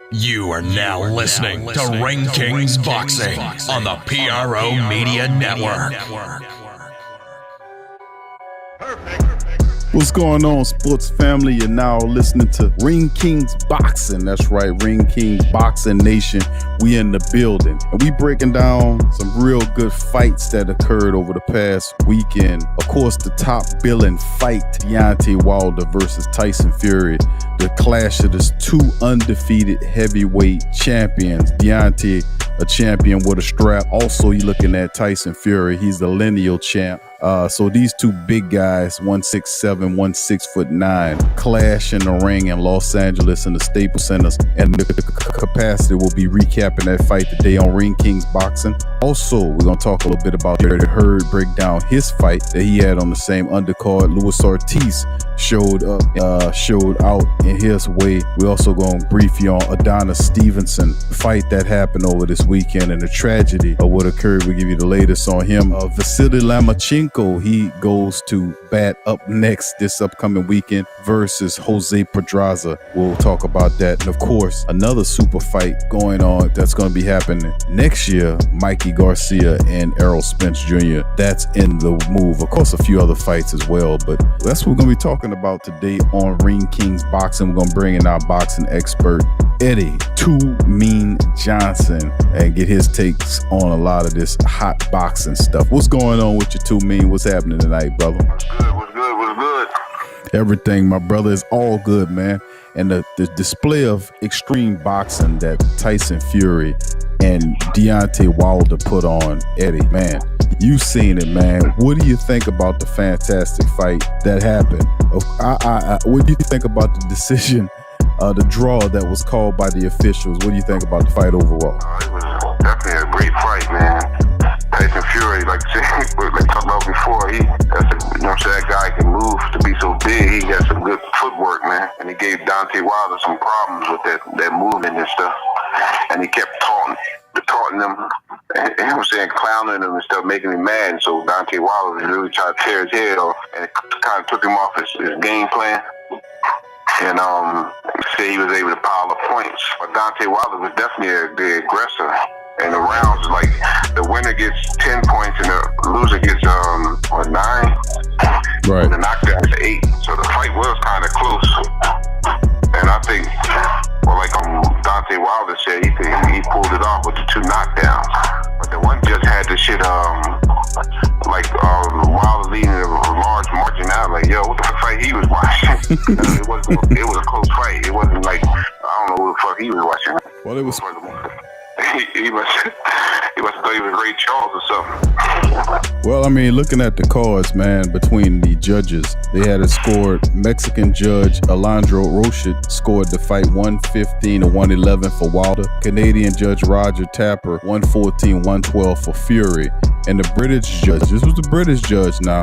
You are now listening to Ring Kings Boxing on the PRO Media Network. What's going on, sports family? You're now listening to Ring Kings Boxing. That's right, Ring Kings Boxing Nation. We in the building. And we breaking down some real good fights that occurred over the past weekend. Of course, the top billing fight, Deontay Wilder versus Tyson Fury. The clash of the two undefeated heavyweight champions. Deontay, a champion with a strap. Also, you're looking at Tyson Fury. He's the lineal champ. So these two big guys, 167, 169, clash in the ring in Los Angeles in the Staples Center. And the capacity will be recapping that fight today on Ring Kings Boxing. Also, we're going to talk a little bit about Jarrett Hurd, break down his fight that he had on the same undercard. Luis Ortiz showed out in his way. We're also going to brief you on Adonis Stevenson, fight that happened over this weekend and the tragedy of what occurred. We give you the latest on him. Vasily Lamenchenko, he goes to bat up next this upcoming weekend versus Jose Pedraza. We'll talk about that. And of course, another super fight going on that's going to be happening next year, Mikey Garcia and Errol Spence Jr. That's in the move. Of course, a few other fights as well, but that's what we're going to be talking about today on Ring Kings Boxing. We're going to bring in our boxing expert, Eddie Too Mean Johnson, and get his takes on a lot of this hot boxing stuff. What's going on with you, Too Mean? What's happening tonight, brother? What's good? Everything, my brother, is all good, man. And the display of extreme boxing that Tyson Fury and Deontay Wilder put on, Eddie, man, you've seen it, man. What do you think about the fantastic fight that happened? What do you think about the decision, the draw that was called by the officials? What do you think about the fight overall? It was definitely a great fight, man. Tyson Fury, like talked about before, that guy can move to be so big. He got some good footwork, man. And he gave Deontay Wilder some problems with that movement and stuff. And he kept taunting him, and clowning him and stuff, making him mad. And so Deontay Wilder was really trying to tear his head off, and it kind of took him off his game plan. And say he was able to pile up points. But Deontay Wilder was definitely the aggressor. And the rounds, like, the winner gets 10 points and the loser gets 9. Right. And the knockdown is 8. So the fight was kind of close. And I think, Deontay Wilder said, he pulled it off with the 2 knockdowns. But the one just had the shit, Wilder leading a large margin out. Like, yo, what the fight he was watching? It was a close fight. It wasn't like, I don't know what the fuck he was watching. Well, it was... He must have thought he was Ray Charles or something. Well, I mean, looking at the cards, man, between the judges, they had it scored. Mexican judge Alejandro Rochit scored the fight 115 to 111 for Wilder. Canadian judge Roger Tapper 114-112 for Fury. And the British judge, this was the British judge now,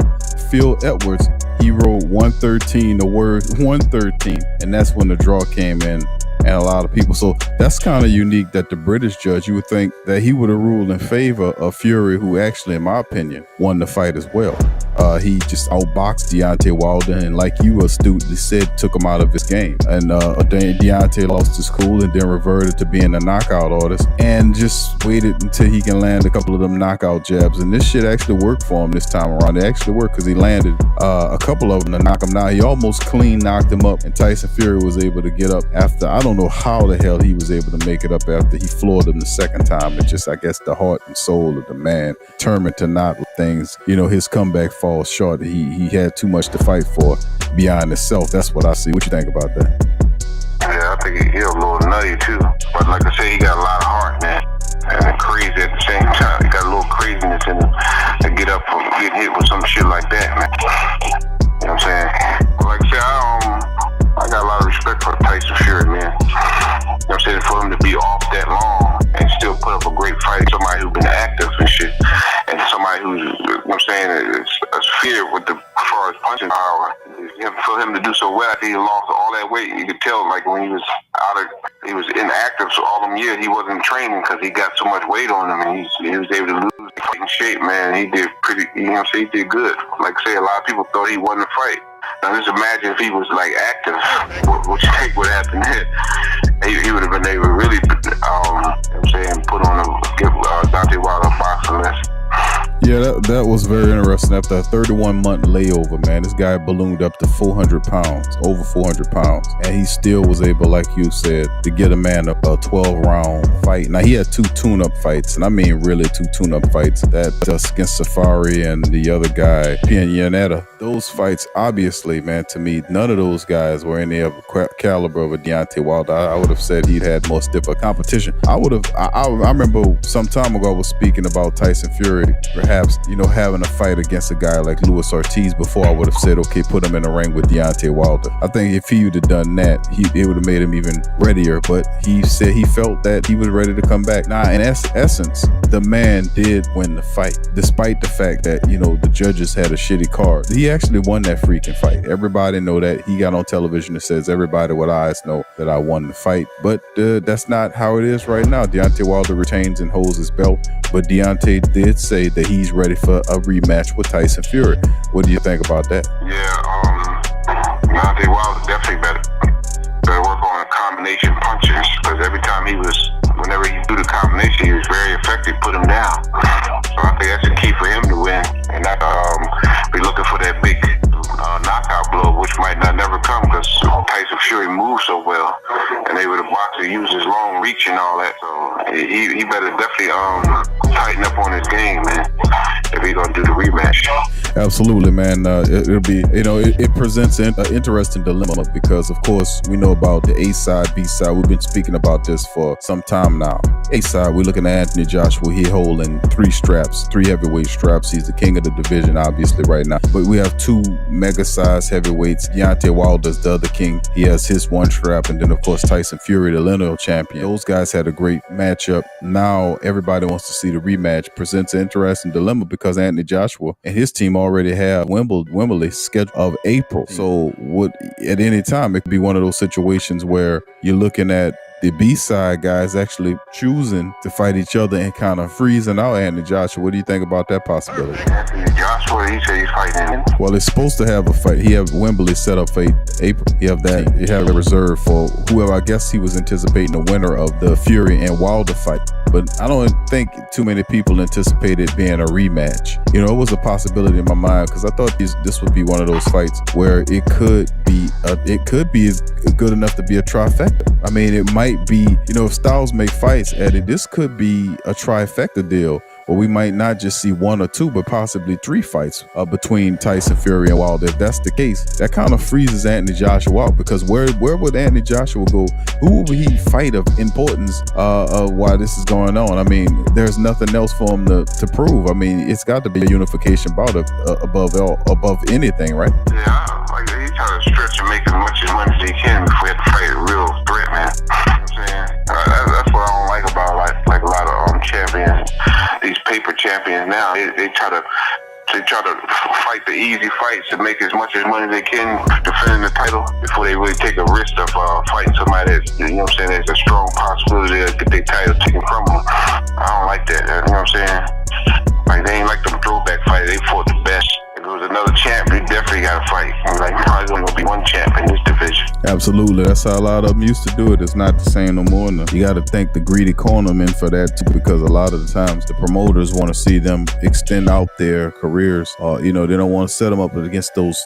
Phil Edwards, he wrote 113, the word 113. And that's when the draw came in. And a lot of people. So that's kind of unique that the British judge, you would think that he would have ruled in favor of Fury, who actually, in my opinion, won the fight as well. He just outboxed Deontay Wilder, and like you astutely said, took him out of his game. And Deontay lost his cool and then reverted to being a knockout artist and just waited until he can land a couple of them knockout jabs. And this shit actually worked for him this time around. It actually worked because he landed a couple of them to knock him down. He almost clean knocked him up, and Tyson Fury was able to get up after, I don't know how the hell he was able to make it up after he floored him the second time. It's just, I guess, the heart and soul of the man, determined to not let things, his comeback falls short. He had too much to fight for beyond himself. That's what I see. What you think about that? Yeah, I think he's a little nutty too. But like I said, he got a lot of heart, man. And crazy at the same time. He got a little craziness in him to get up from getting hit with some shit like that, man. You know what I'm saying? But like I said, I got a lot of respect for Tyson Fury, man. You know what I'm saying? For him to be off that long and still put up a great fight, somebody who's been active and shit, and somebody who's, I'm saying, is feared with as far as punching power. For him to do so well after he lost all that weight, you could tell, like, when he was he was inactive, so all them years he wasn't training because he got so much weight on him, and he was able to lose fighting shape, man. He did pretty, he did good. Like I say, a lot of people thought he wasn't a fight. Now just imagine if he was like active, what you think would happen then? He would have been when they were really, put on give Deontay Wilder a boxing lesson. Yeah, that was very interesting. After a 31-month layover, man, this guy ballooned up to 400 pounds, over 400 pounds. And he still was able, like you said, to get a man a 12-round fight. Now, he had 2 tune-up fights, and I mean really 2 tune-up fights. That just against Safari and the other guy, Pianeta. Those fights, obviously, man, to me, none of those guys were any of the caliber of a Deontay Wilder. I would have said he'd had more stiffer competition. I remember some time ago I was speaking about Tyson Fury, perhaps, having a fight against a guy like Luis Ortiz before I would have said, okay, put him in the ring with Deontay Wilder. I think if he would have done that, it would have made him even readier, but he said he felt that he was ready to come back. Now, in essence, the man did win the fight, despite the fact that, the judges had a shitty card. He actually won that freaking fight. Everybody know that. He got on television and says, everybody with eyes know that I won the fight, but that's not how it is right now. Deontay Wilder retains and holds his belt, but Deontay did say that he's ready for a rematch with Tyson Fury. What do you think about that? Yeah, Deontay Wilder definitely better work on combination punches, because whenever he do the combination, he was very effective, put him down. So I think that's the key for him to win, and that be looking for that big knockout blow, which might not never come because Tyson Fury moves so well, and they were the boxer use his long reach and all that. So he better definitely tighten up on his game, man, if he's gonna do the rematch. Absolutely, man. It'll be, it presents an interesting dilemma because, of course, we know about the A side, B side. We've been speaking about this for some time now. A side, we're looking at Anthony Joshua. He holding 3 heavyweight straps. He's the king of the division, obviously, right now. But we have 2 mega-sized heavyweights. Deontay Wilder's the other king. He has his 1 strap. And then, of course, Tyson Fury, the lineal champion. Those guys had a great matchup. Now, everybody wants to see the rematch. Presents an interesting dilemma because Anthony Joshua and his team already have Wembley scheduled of April. So at any time, it could be one of those situations where you're looking at the B-side guys actually choosing to fight each other and kind of freezing out Anthony Joshua. What do you think about that possibility? Anthony Joshua, he said he's fighting. Well, it's supposed to have a fight. He have Wembley set up for April. He have that. He have a reserve for whoever. I guess he was anticipating the winner of the Fury and Wilder fight. But I don't think too many people anticipated being a rematch. It was a possibility in my mind because I thought this would be one of those fights where it could be good enough to be a trifecta. I mean, it might be, if styles make fights, Eddie, this could be a trifecta deal. Or we might not just see 1 or 2, but possibly 3 fights between Tyson Fury and Wilder. If that's the case, that kind of freezes Anthony Joshua out because where would Anthony Joshua go? Who would he fight of importance while this is going on? I mean, there's nothing else for him to prove. I mean, it's got to be a unification bout above anything, right? Yeah, like he try to stretch and make as much money as he can before he have to fight a real threat, man. You know what I'm saying? That's what I don't like about like a lot of champions. These paper champions now, they try to fight the easy fights to make as much money as they can defending the title before they really take a risk of fighting somebody that's, there's a strong possibility to get their title taken from them. I don't like that, you know what I'm saying? Like, they ain't like them throwback fighters, they fought the best. If it was another champ, they definitely got to fight. I'm like, you're probably going to be 1 champ in this division. Absolutely. That's how a lot of them used to do it. It's not the same no more. No. You got to thank the greedy cornermen for that too, because a lot of the times the promoters want to see them extend out their careers. They don't want to set them up against those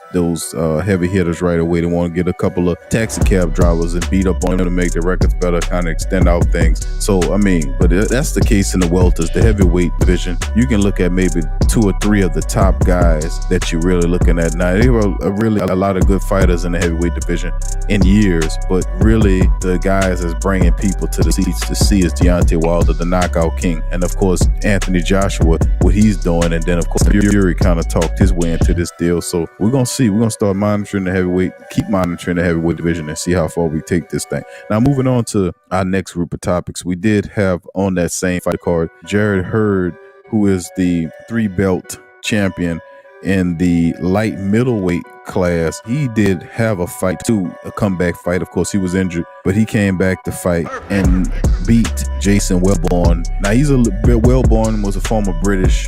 heavy hitters right away. They want to get a couple of taxi cab drivers and beat up on them to make their records better, kind of extend out things. So, but that's the case in the welters, the heavyweight division. You can look at maybe 2 or 3 of the top guys that you're really looking at now. There were really a lot of good fighters in the heavyweight division in years, but really the guys that's bringing people to the seats to see is Deontay Wilder, the knockout king, and of course Anthony Joshua, what he's doing, and then of course Fury kind of talked his way into this deal. So we're gonna start monitoring the heavyweight, keep monitoring the heavyweight division, and see how far we take this thing. Now, moving on to our next group of topics, we did have on that same fight card Jarrett Hurd, who is the 3-belt champion in the light middleweight class. He did have a fight too, a comeback fight. Of course, he was injured, but he came back to fight and beat Jason Wellborn. Now, Wellborn was a former British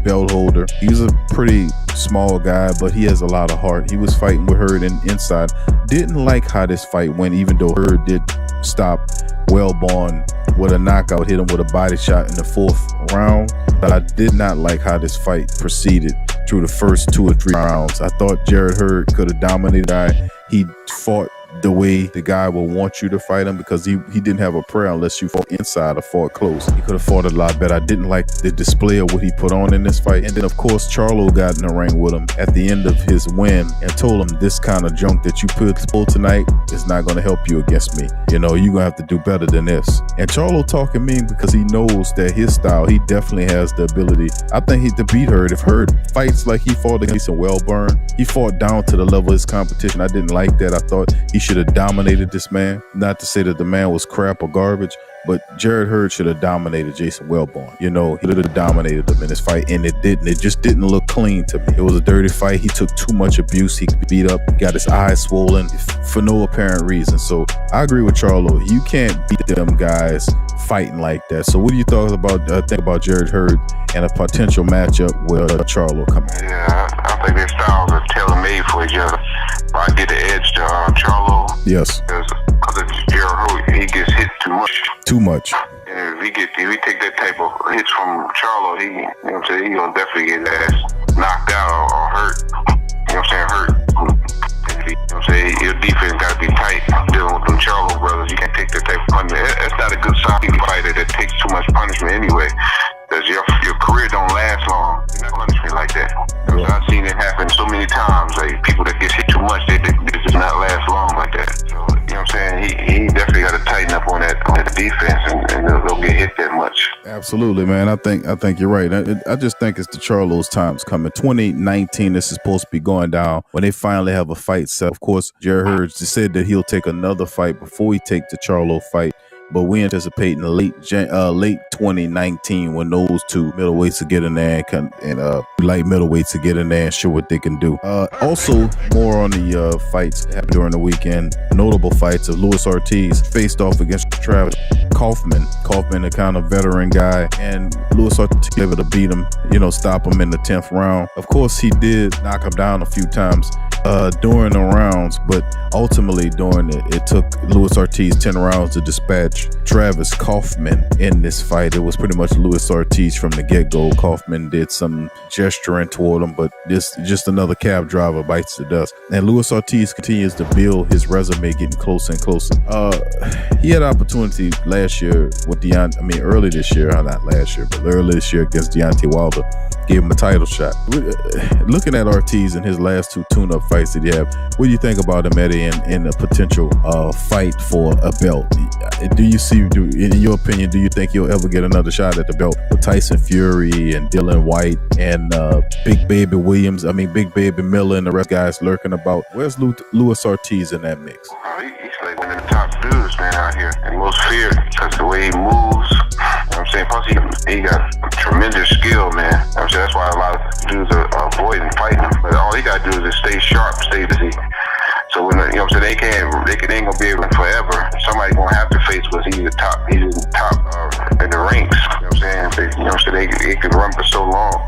belt holder. He's a pretty small guy, but he has a lot of heart. He was fighting with Hurd inside. Didn't like how this fight went, even though Hurd did stop Wellborn with a knockout, hit him with a body shot in the 4th round. But I did not like how this fight proceeded through the first 2 or 3 rounds. I thought Jarrett Hurd could have dominated the guy. He fought the way the guy will want you to fight him, because he didn't have a prayer unless you fought inside or fought close. He could have fought a lot better. I didn't like the display of what he put on in this fight. And then, of course, Charlo got in the ring with him at the end of his win and told him, this kind of junk that you pull tonight is not going to help you against me. You know, you're going to have to do better than this. And Charlo talking mean because he knows that his style, he definitely has the ability, I think, to beat Hurd. If Hurd fights like he fought against a Wellborn, he fought down to the level of his competition. I didn't like that. I thought he should have dominated this man. Not to say that the man was crap or garbage, but Jarrett Hurd should have dominated Jason Wellborn. You know, he would have dominated him in this fight, and it didn't. It just didn't look clean to me. It was a dirty fight. He took too much abuse. He beat up, got his eyes swollen for no apparent reason. So I agree with Charlo. You can't beat them guys fighting like that. So what do you think about Jarrett Hurd and a potential matchup with Charlo coming? Yeah, I think their styles are tailor-made for each other. I get the edge to Charlo. Yes. Because of Jarrett Hurd, he gets hit too much. Too much. And if he take that type of hits from Charlo, he, you know what I'm saying, he gonna definitely get his ass knocked out or hurt. You know what I'm saying, hurt. You know what I'm saying, your defense gotta be tight dealing with them Charlo brothers. You can't take that type of punishment. That's not a good sign for a fighter that takes too much punishment anyway. Because your career don't last long. You're not punishment like that. Yeah. I've seen it happen so many times. Like people that get hit too much, they just not last long like that. So, you know what I'm saying? He definitely got to tighten up on that defense, and they'll get hit that much. Absolutely, man. I think you're right. I just think it's the Charlo's time's coming. 2019, this is supposed to be going down when they finally have a fight set. Of course, Jarrett Hurd said that he'll take another fight before he take the Charlo fight. But we anticipating late 2019 when those two middleweights to get in there and light middleweights to get in there and show what they can do. Also, more on the fights that happened during the weekend. Notable fights of Luis Ortiz faced off against Travis Kaufman. Kaufman, a kind of veteran guy, and Luis Ortiz able to beat him, stop him in the 10th round. Of course, he did knock him down a few times during the rounds, but ultimately it took Luis Ortiz 10 rounds to dispatch Travis Kaufman in this fight. It was pretty much Luis Ortiz from the get-go. Kaufman did some gesturing toward him, but this just another cab driver bites the dust. And Luis Ortiz continues to build his resume, getting closer and closer. He had an opportunity last year with early this year against Deontay Wilder. Gave him a title shot. Looking at Ortiz in his last 2 tune-up fights that he had, what do you think about him, Eddie, in a potential fight for a belt? In your opinion, do you think he'll ever get another shot at the belt with Tyson Fury and Dylan White and Big Baby Miller and the rest guys lurking about? Where's Luis Ortiz in that mix? He's like one of the top dudes, man, out here, and most feared because the way he moves. You know what I'm saying? Plus, he got tremendous skill, man. You know what I'm saying? That's why a lot of dudes are avoiding fighting him. But all he got to do is just stay sharp, stay busy. So when they ain't gonna be able to forever. Somebody's gonna have to face because he's in the top in the ranks. You know what I'm saying? They can run for so long.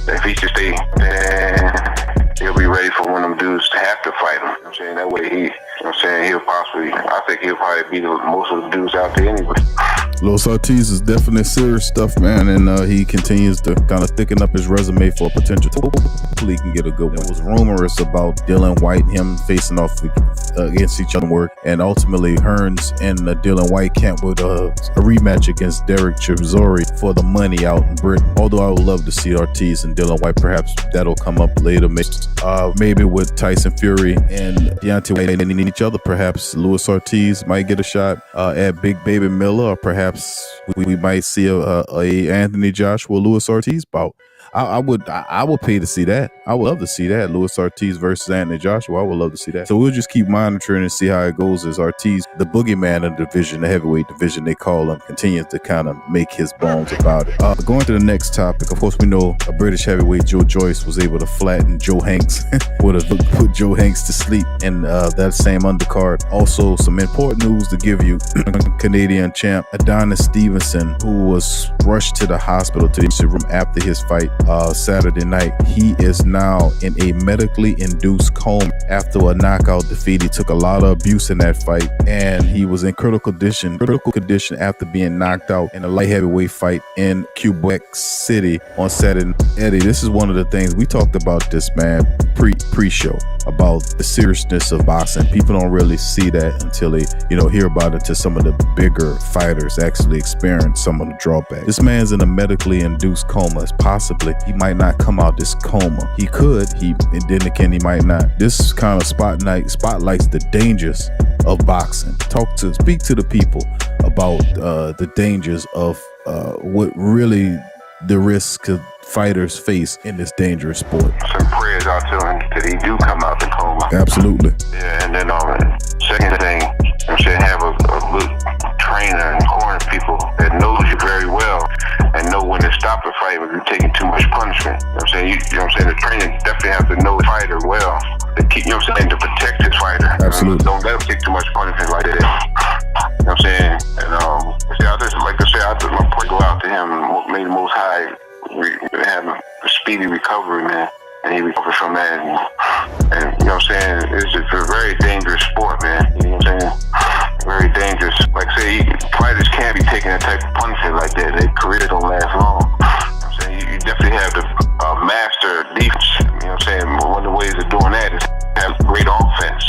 If he just stay, then he'll be ready for one of them dudes to have to fight him. You know what I'm saying? That way I think he'll probably beat most of the dudes out there anyway. Luis Ortiz is definitely serious stuff, man, and he continues to kind of thicken up his resume for a potential. Hopefully he can get a good one. It was rumors about Dylan White, him facing off against each other work, and ultimately Hearns and Dylan White camp with a rematch against Derek Chisora for the money out in Britain. Although I would love to see Ortiz and Dylan White, perhaps that'll come up later. Maybe with Tyson Fury and Deontay White and each other, perhaps Luis Ortiz might get a shot at Big Baby Miller, or perhaps we might see a Anthony Joshua Luis Ortiz bout. I would pay to see that. I would love to see that. Luis Ortiz versus Anthony Joshua. I would love to see that. So we'll just keep monitoring and see how it goes as Ortiz, the boogeyman of the division, the heavyweight division they call him, continues to kind of make his bones about it. Going to the next topic, of course, we know a British heavyweight, Joe Joyce, was able to flatten Joe Hanks, put Joe Hanks to sleep in that same undercard. Also, some important news to give you. Canadian champ Adonis Stevenson, who was rushed to the hospital to the emergency room after his fight, Saturday night. He is now in a medically induced coma after a knockout defeat. He took a lot of abuse in that fight, and he was in critical condition after being knocked out in a light heavyweight fight in Quebec City on Saturday. Eddie, this is one of the things we talked about this, man, pre-show, about the seriousness of boxing. People don't really see that until they, hear about it, until some of the bigger fighters actually experience some of the drawbacks. This man's in a medically induced coma. Possibly he might not come out this coma. He could, and then again he might not. This kind of spotlights the dangers of boxing. Speak to the people about the dangers of what really the risk fighters face in this dangerous sport. Some prayers out to him that he do come out the coma. Absolutely. Yeah, and then second thing, have a good trainer and corner people that knows you very well and know when to stop a fight when you're taking too much punishment. The trainer definitely has to know the fighter well to keep, to protect his fighter. Absolutely. Don't let him take too much punishment like that. And I just my point go out to him. May the Most High have a speedy recovery, man. And he recovered from that. And it's just a very dangerous sport, man. You know what I'm saying? Very dangerous. Like fighters can't be taking that type of punishment like that. Their careers don't last long. You definitely have to master defense. One of the ways of doing that is have great offense.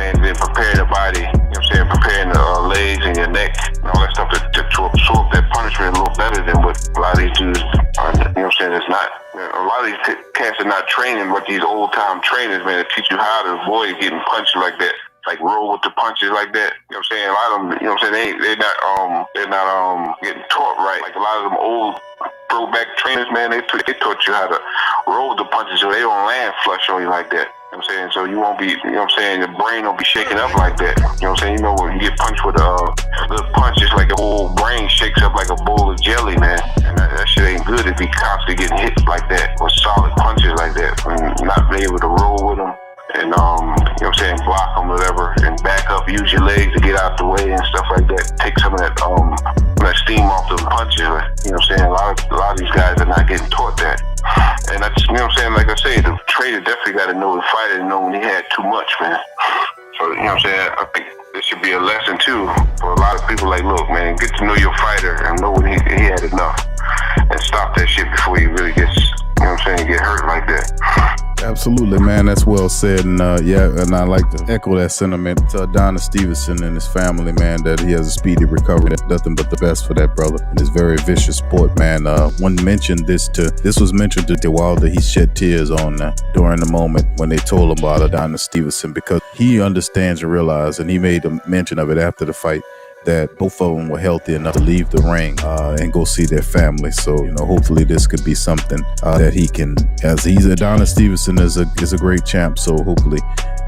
Then prepare the body, preparing the legs and your neck and all that stuff to absorb that punishment a little better than what a lot of these dudes are. It's not. A lot of these cats are not training what these old time trainers, man, to teach you how to avoid getting punched like that. Like roll with the punches like that. A lot of them, they're not getting taught right. Like a lot of them old throwback trainers, man, they taught you how to roll the punches so they don't land flush on you like that. So you won't be, your brain don't be shaking up like that. When you get punched with a little punch, it's like the whole brain shakes up like a bowl of jelly, man. And that shit ain't good if you constantly getting hit like that with solid punches like that. And not be able to roll with them and, block them, whatever, and back up, use your legs to get out the way and stuff like that. Take some of that steam off the punches. A lot of these guys are not getting taught that. And that's, like I say, the trainer definitely got to know the fighter and know when he had too much, man. So, I think this should be a lesson, too, for a lot of people. Like, look, man, get to know your fighter and know when he had enough. And stop that shit before he really gets, get hurt like that. Absolutely, man. That's well said. And and I like to echo that sentiment to Adonis Stevenson and his family, man, that he has a speedy recovery. That's nothing but the best for that brother in this very vicious sport, man. This was mentioned to Wilder. He shed tears on during the moment when they told him about Adonis Stevenson, because he understands and realizes, and he made a mention of it after the fight, that both of them were healthy enough to leave the ring and go see their family. So, hopefully this could be something that he can, as Adonis Stevenson is a great champ. So hopefully,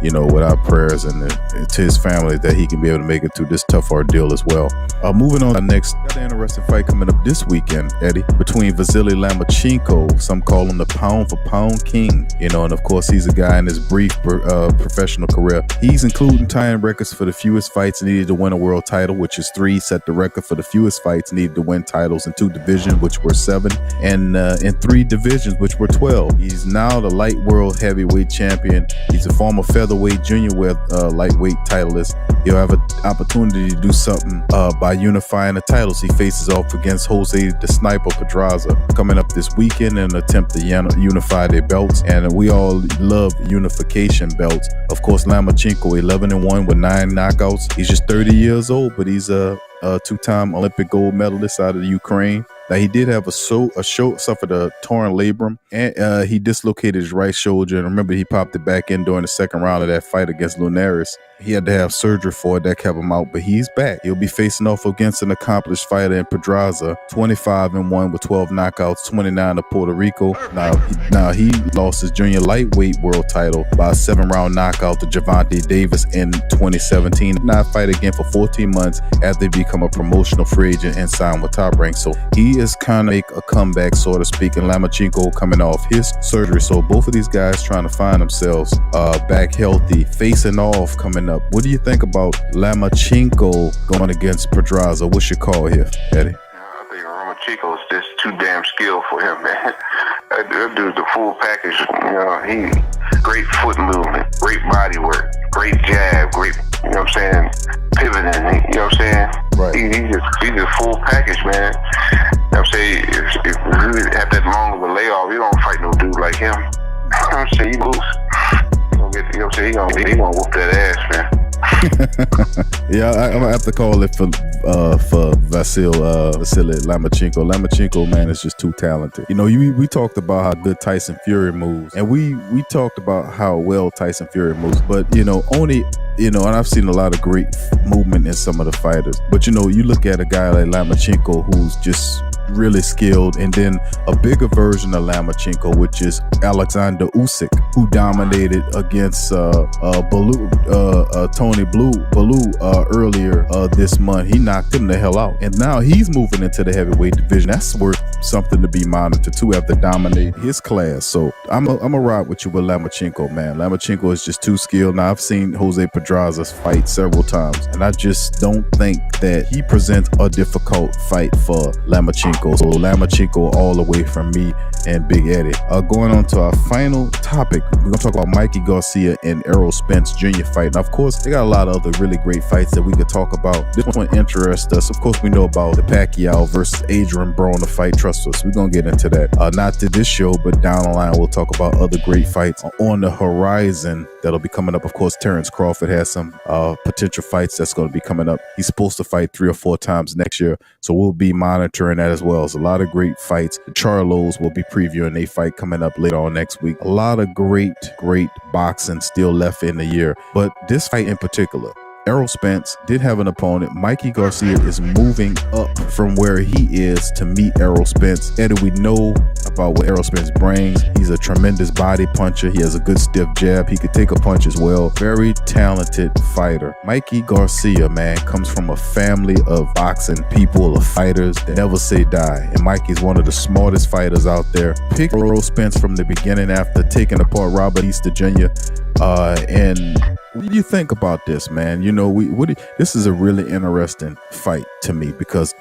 with our prayers and to his family, that he can be able to make it through this tough ordeal as well. Moving on to our next, got an interesting fight coming up this weekend, Eddie, between Vasily Lamenchenko. Some call him the pound for pound king, and of course he's a guy in his brief professional career. He's including tying records for the fewest fights needed to win a world title, which is 3, set the record for the fewest fights needed to win titles in 2 divisions, which were 7, and in 3 divisions, which were 12. He's now the light world heavyweight champion. He's a former featherweight junior lightweight titleist. He'll have an opportunity to do something by unifying the titles. He faces off against Jose the Sniper Pedraza coming up this weekend in an attempt to unify their belts, and we all love unification belts. Of course, Lamenchenko 11-1 with 9 knockouts. He's just 30 years old, but he's a 2-time Olympic gold medalist out of the Ukraine. Now, he did have suffered a torn labrum, and he dislocated his right shoulder. And remember, he popped it back in during the second round of that fight against Lunaris. He had to have surgery for it. That kept him out, but he's back. He'll be facing off against an accomplished fighter in Pedraza, 25-1 with 12 knockouts, 29 to Puerto Rico. Now he lost his junior lightweight world title by a 7-round knockout to Gervonta Davis in 2017. Not fight again for 14 months after he become a promotional free agent and signed with Top Rank. So he is kind of make a comeback, so to speak, and Lamenchenko coming off his surgery. So both of these guys trying to find themselves back healthy, facing off coming up. What do you think about Lamenchenko going against Pedraza? What's your call here, Eddie? I think Lamenchenko is just too damn skilled for him, man. That dude's the full package. You know, he great foot movement, great body work, great jab, great, you know what I'm saying, pivoting, you know what I'm saying? Right. He's just full package, man. You know what I'm saying? If you really have that long of a layoff, you don't fight no dude like him. You know what I'm saying? He moves. You know what I'm saying? He gonna whoop that ass, man. Yeah, I'm gonna have to call it for Vasily Lamenchenko. Lamenchenko, man, is just too talented. You know, we talked about how good Tyson Fury moves, and we talked about how well Tyson Fury moves. But and I've seen a lot of great movement in some of the fighters. But you look at a guy like Lamenchenko, who's just really skilled, and then a bigger version of Lamenchenko, which is Alexander Usyk, who dominated against Tony Bellew earlier this month. He knocked him the hell out, and now he's moving into the heavyweight division. That's worth something to be monitored too, after dominating his class. So I'm a ride with you with Lamenchenko, man. Lamenchenko is just too skilled. Now I've seen Jose Pedraza's fight several times, and I just don't think that he presents a difficult fight for Lamenchenko. So Lamenchenko all the way from me and Big Eddie. Going on to our final topic, we're gonna talk about Mikey Garcia and Errol Spence Jr. fight. Now, of course, they got a lot of other really great fights that we could talk about. This one interests us. Of course, we know about the Pacquiao versus Adrian Broner fight. Trust us, we're gonna get into that. Not to this show, but down the line, we'll talk about other great fights on the horizon that'll be coming up. Of course, Terence Crawford has some potential fights that's going to be coming up. He's supposed to fight 3 or 4 times next year, so we'll be monitoring that as well. It's a lot of great fights. The Charlos will be previewing a fight coming up later on next week. A lot of great boxing still left in the year, but this fight in particular, Errol Spence did have an opponent. Mikey Garcia is moving up from where he is to meet Errol Spence. Eddie, we know about what Errol Spence brings. He's a tremendous body puncher. He has a good stiff jab. He could take a punch as well. Very talented fighter. Mikey Garcia, man, comes from a family of boxing people, of fighters that never say die. And Mikey's one of the smartest fighters out there. Picked Errol Spence from the beginning after taking apart Robert Easter Jr. And what do you think about this, man? This is a really interesting fight to me because,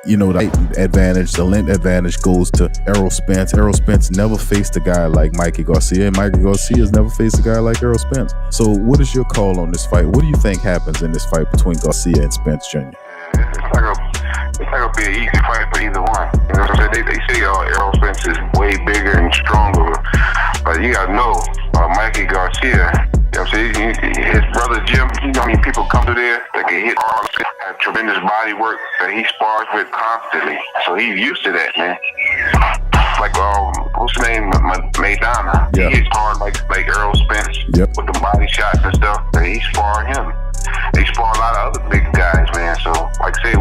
the height advantage, the length advantage goes to Errol Spence. Errol Spence never faced a guy like Mikey Garcia, and Mikey Garcia has never faced a guy like Errol Spence. So what is your call on this fight? What do you think happens in this fight between Garcia and Spence Jr.? It's not gonna be an easy fight for either one. You know what I'm saying? They say Errol Spence is way bigger and stronger, but you gotta know Mikey Garcia. You know what I'm saying? His brother Jim, people come to there that can hit hard, have tremendous body work that he spars with constantly. So he's used to that, man. Like what's his name? Maidana. Yeah. He hits hard like Errol Spence. Yep. With the body shots and stuff. And he sparred him. They spar a lot of other big guys, man. So, like I say,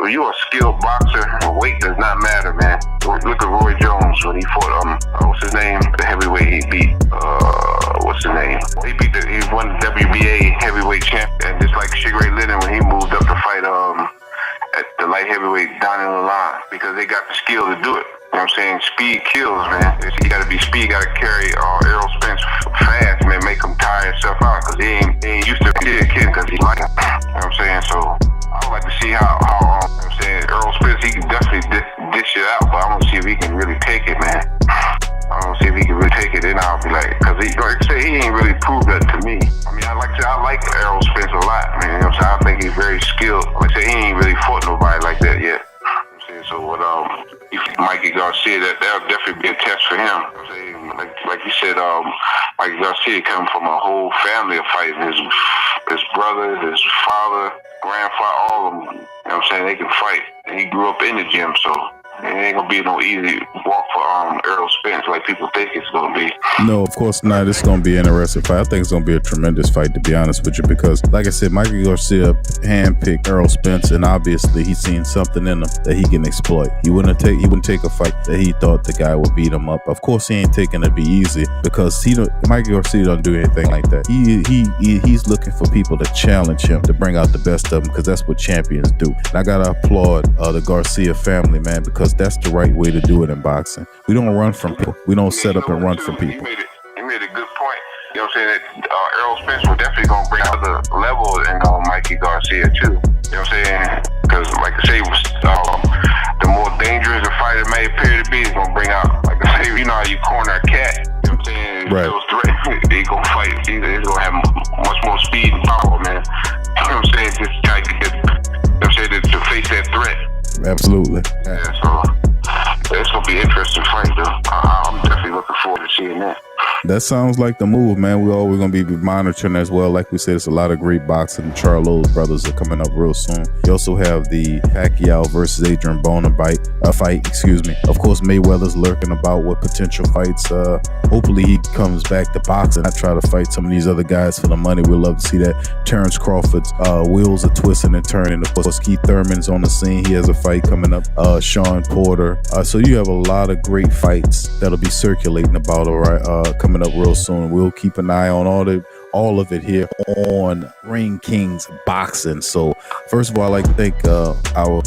you're a skilled boxer. Weight does not matter, man. Look at Roy Jones when he fought what's his name? The heavyweight he beat. What's his name? He won the WBA heavyweight champ, and just like Sugar Ray Leonard when he moved up to fight at the light heavyweight down in the line, because they got the skill to do it. You know what I'm saying? Speed kills, man. You gotta be speed, you gotta carry Errol Spence fast, man, make him tire himself out, because he ain't used to kidding because he like it. You know what I'm saying? So I would like to see how you know what I'm saying, Errol Spence, he can definitely dish it out, but I want to see if he can really take it, man. I want to see if he can really take it, then I'll be like, because like I say, he ain't really proved that to me. I mean, I like Errol Spence a lot, man. You know what I'm saying? I think he's very skilled. Like I say, he ain't really fought nobody like that yet. So what Mikey Garcia, that'll definitely be a test for him. Like you said, Mikey Garcia come from a whole family of fighting. His brother, his father, grandfather, all of them. You know what I'm saying? They can fight. And he grew up in the gym, so it ain't gonna be no easy walk for Errol Spence like people think it's gonna be. No, of course not. It's gonna be an interesting fight. I think it's gonna be a tremendous fight, to be honest with you, because like I said, Mikey Garcia handpicked Errol Spence, and obviously he's seen something in him that he can exploit. He wouldn't take a fight that he thought the guy would beat him up. Of course, he ain't taking it to be easy, because Mikey Garcia don't do anything like that. He's looking for people to challenge him, to bring out the best of him, because that's what champions do. And I gotta applaud the Garcia family, man, because that's the right way to do it in boxing. We don't run from people. We don't set up and run from people. He made a good point. You know what I'm saying? That Errol Spence was definitely going to bring out the level in Mikey Garcia, too. You know what I'm saying? Because, like I say, the more dangerous a fighter may appear to be, it's going to bring out, like I Absolutely. Yeah, so it's gonna be an interesting fight, though. I'm definitely looking forward to seeing that. That sounds like the move, man. We're always going to be monitoring as well. Like we said, it's a lot of great boxing. Charlo's brothers are coming up real soon. You also have the Pacquiao versus Adrian Broner fight. Of course, Mayweather's lurking about with potential fights. Hopefully he comes back to boxing. I try to fight some of these other guys for the money. We'd love to see that. Terence Crawford's wheels are twisting and turning. Of course, Keith Thurman's on the scene. He has a fight coming up. Sean Porter. So you have a lot of great fights that'll be circulating about, all right, coming up real soon. We'll keep an eye on all of it here on Ring Kings Boxing. So first of all, I'd like to thank our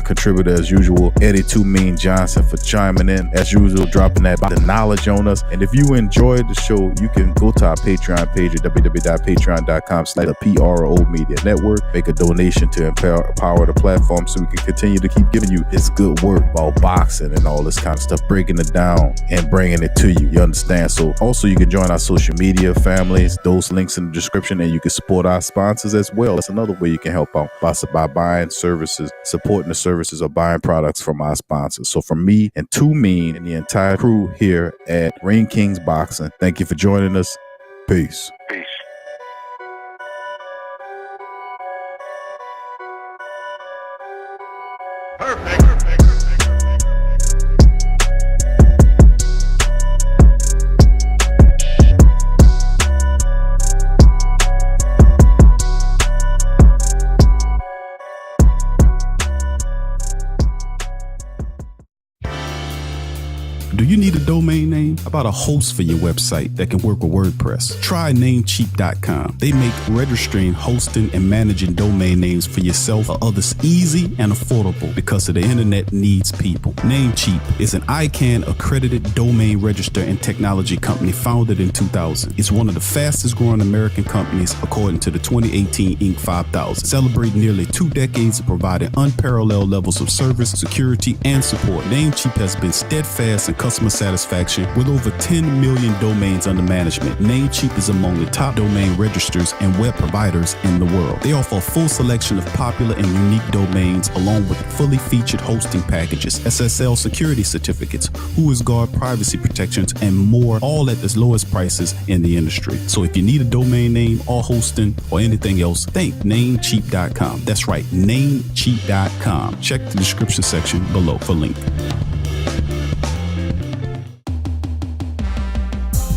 contributor as usual, Eddie Too Mean Johnson, for chiming in as usual, dropping that knowledge on us. And if you enjoyed the show, you can go to our Patreon page at www.patreon.com/PRO Media Network. Make a donation to empower the platform so we can continue to keep giving you this good work about boxing and all this kind of stuff, breaking it down and bringing it to you. You understand? So also you can join our social media families. Those links in the description, and you can support our sponsors as well. That's another way you can help out by buying services, supporting the services, or buying products from our sponsors. So from me and Too Mean and the entire crew here at Ring Kings Boxing, thank you for joining us. Peace. Peace. Perfect. Do you need a domain name? How about a host for your website that can work with WordPress? Try Namecheap.com. They make registering, hosting, and managing domain names for yourself or others easy and affordable because the internet needs people. Namecheap is an ICANN accredited domain register and technology company founded in 2000. It's one of the fastest growing American companies according to the 2018 Inc. 5000, celebrating nearly 2 decades of providing unparalleled levels of service, security, and support. Namecheap has been steadfast in customer satisfaction with over 10 million domains under management. Namecheap is among the top domain registers and web providers in the world. They offer a full selection of popular and unique domains along with fully featured hosting packages, SSL security certificates, WhoisGuard privacy protections, and more, all at the lowest prices in the industry. So if you need a domain name or hosting or anything else, think Namecheap.com. That's right, Namecheap.com. Check the description section below for link.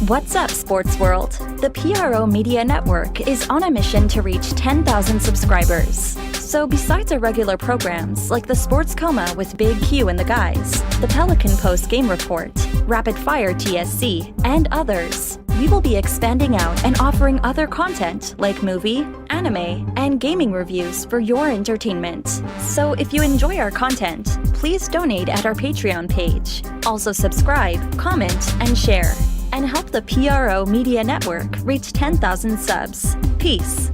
What's up, Sports World? The PRO Media Network is on a mission to reach 10,000 subscribers. So besides our regular programs like the Sports Coma with Big Q and the guys, the Pelican Post Game Report, Rapid Fire TSC, and others, we will be expanding out and offering other content like movie, anime, and gaming reviews for your entertainment. So if you enjoy our content, please donate at our Patreon page. Also subscribe, comment, and share. And help the PRO Media Network reach 10,000 subs. Peace.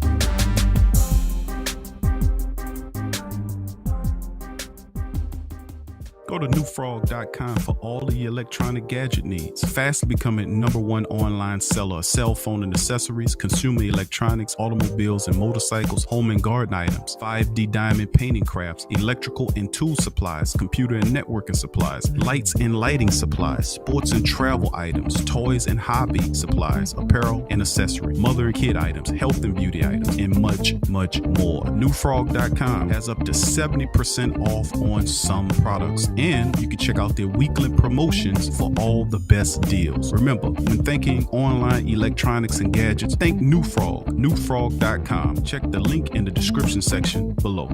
Go to newfrog.com for all of your electronic gadget needs. Fast becoming #1 online seller of cell phone and accessories, consumer electronics, automobiles and motorcycles, home and garden items, 5D diamond painting crafts, electrical and tool supplies, computer and networking supplies, lights and lighting supplies, sports and travel items, toys and hobby supplies, apparel and accessory, mother and kid items, health and beauty items, and much, much more. Newfrog.com has up to 70% off on some products. And you can check out their weekly promotions for all the best deals. Remember, when thinking online electronics and gadgets, think New Frog, newfrog.com. Check the link in the description section below.